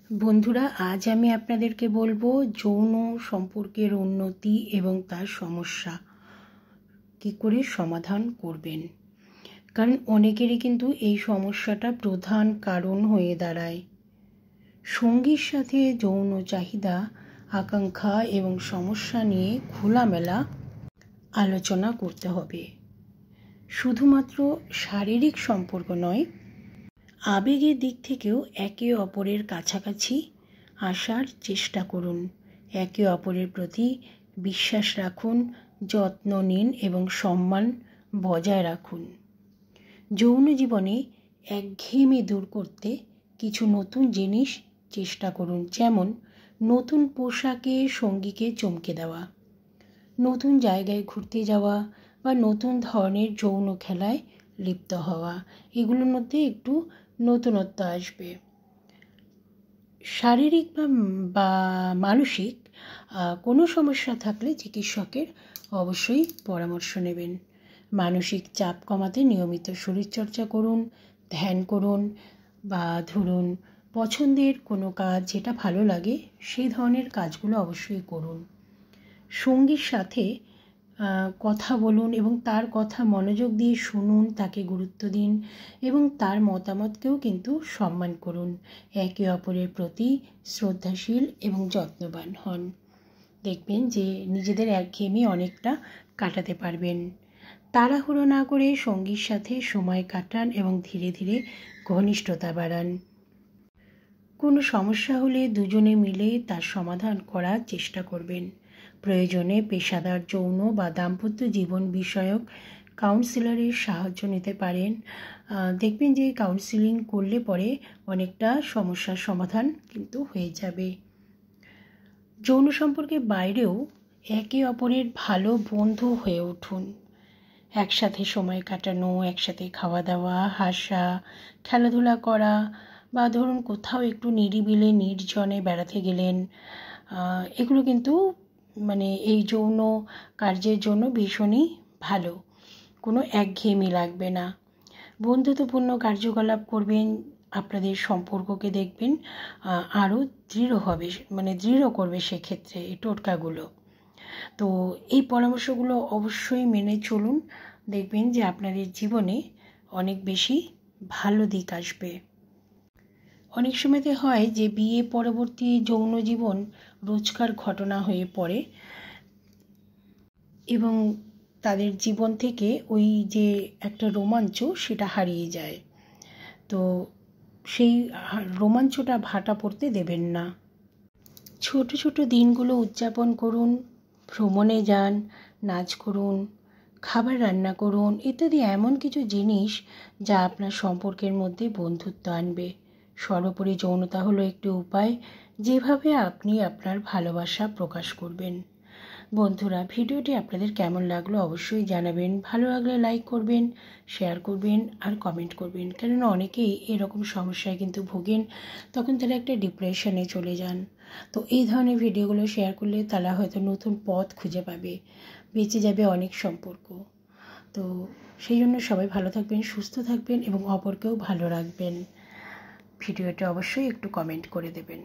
বন্ধুরা, আজ আমি আপনাদেরকে বলবো যৌন সম্পর্কের উন্নতি এবং তার সমস্যা কী করে সমাধান করবেন। কারণ অনেকেরই কিন্তু এই সমস্যাটা প্রধান কারণ হয়ে দাঁড়ায়। সঙ্গীর সাথে যৌন চাহিদা, আকাঙ্ক্ষা এবং সমস্যা নিয়ে খোলামেলা আলোচনা করতে হবে। শুধুমাত্র শারীরিক সম্পর্ক নয়, আবেগের দিক থেকেও একে অপরের কাছাকাছি আসার চেষ্টা করুন। একে অপরের প্রতি বিশ্বাস রাখুন, যত্ন নিন এবং সম্মান বজায় রাখুন। যৌন জীবনে একঘেয়েমি দূর করতে কিছু নতুন জিনিস চেষ্টা করুন, যেমন নতুন পোশাকে সঙ্গীকে চমকে দেওয়া, নতুন জায়গায় ঘুরতে যাওয়া বা নতুন ধরনের যৌন খেলায় লিপ্ত হওয়া। এগুলোর মধ্যে একটু নতুনত্ব আসবে। শারীরিক বা মানসিক কোনো সমস্যা থাকলে চিকিৎসকের অবশ্যই পরামর্শ নেবেন। মানসিক চাপ কমাতে নিয়মিত শরীরচর্চা করুন, ধ্যান করুন, বা ধরুন পছন্দের কোনো কাজ যেটা ভালো লাগে সেই ধরনের কাজগুলো অবশ্যই করুন। সঙ্গীর সাথে কথা বলুন এবং তার কথা মনোযোগ দিয়ে শুনুন, তাকে গুরুত্ব দিন এবং তার মতামতকেও কিন্তু সম্মান করুন। একে অপরের প্রতি শ্রদ্ধাশীল এবং যত্নবান হন। দেখবেন যে নিজেদের একঘেয়েমি অনেকটা কাটাতে পারবেন। তাড়াহুড়ো না করে সঙ্গীর সাথে সময় কাটান এবং ধীরে ধীরে ঘনিষ্ঠতা বাড়ান। কোনো সমস্যা হলে দুজনে মিলে তার সমাধান করার চেষ্টা করবেন। প্রয়োজনে পেশাদার যৌন বা দাম্পত্য জীবন বিষয়ক কাউন্সিলরের সাহায্য নিতে পারেন। দেখবেন যে কাউন্সিলিং করলে পরে অনেকটা সমস্যার সমাধান কিন্তু হয়ে যাবে। যৌন সম্পর্কের বাইরেও একে অপরের ভালো বন্ধু হয়ে উঠুন। একসাথে সময় কাটানো, একসাথে খাওয়া দাওয়া, হাসা, খেলাধুলা করা, বা ধরুন কোথাও একটু নিরিবিলি নির্জনে বেড়াতে গেলেন, এগুলো কিন্তু এই যৌন কার্যের জন্য ভীষণই ভালো। কোনো একঘেয়েমি লাগবে না। বন্ধুত্বপূর্ণ কার্যকলাপ করবেন, আপনাদের সম্পর্ককে দেখবেন আরও দৃঢ় হবে, দৃঢ় করবে সেক্ষেত্রে এই টোটকাগুলো। তো এই পরামর্শগুলো অবশ্যই মেনে চলুন, দেখবেন যে আপনাদের জীবনে অনেক বেশি ভালো দিক আসবে। অনেক সময়তে হয় যে বিয়ে পরবর্তী যৌন জীবন রোজকার ঘটনা হয়ে পড়ে এবং তাদের জীবন থেকে ওই যে একটা রোমাঞ্চ সেটা হারিয়ে যায়। তো সেই রোমাঞ্চটা ভাটা পড়তে দেবেন না। ছোট ছোট দিনগুলো উদযাপন করুন, ভ্রমণে যান, নাচ করুন, খাবার রান্না করুন ইত্যাদি এমন কিছু জিনিস যা আপনার সম্পর্কের মধ্যে বন্ধুত্ব আনবে। সর্বোপরি যৌনতা হলো একটি উপায় যেভাবে আপনি আপনার ভালোবাসা প্রকাশ করবেন। বন্ধুরা, ভিডিওটি আপনাদের কেমন লাগলো অবশ্যই জানাবেন। ভালো লাগলে লাইক করবেন, শেয়ার করবেন আর কমেন্ট করবেন। কেননা অনেকেই এরকম সমস্যায় কিন্তু ভোগেন, তখন তারা একটা ডিপ্রেশনে চলে যান। তো এই ধরনের ভিডিওগুলো শেয়ার করলে তারা হয়তো নতুন পথ খুঁজে পাবে, বেঁচে যাবে অনেক সম্পর্ক। তো সেই জন্য সবাই ভালো থাকবেন, সুস্থ থাকবেন এবং অপরকেও ভালো রাখবেন। ভিডিওটা অবশ্যই একটু কমেন্ট করে দেবেন।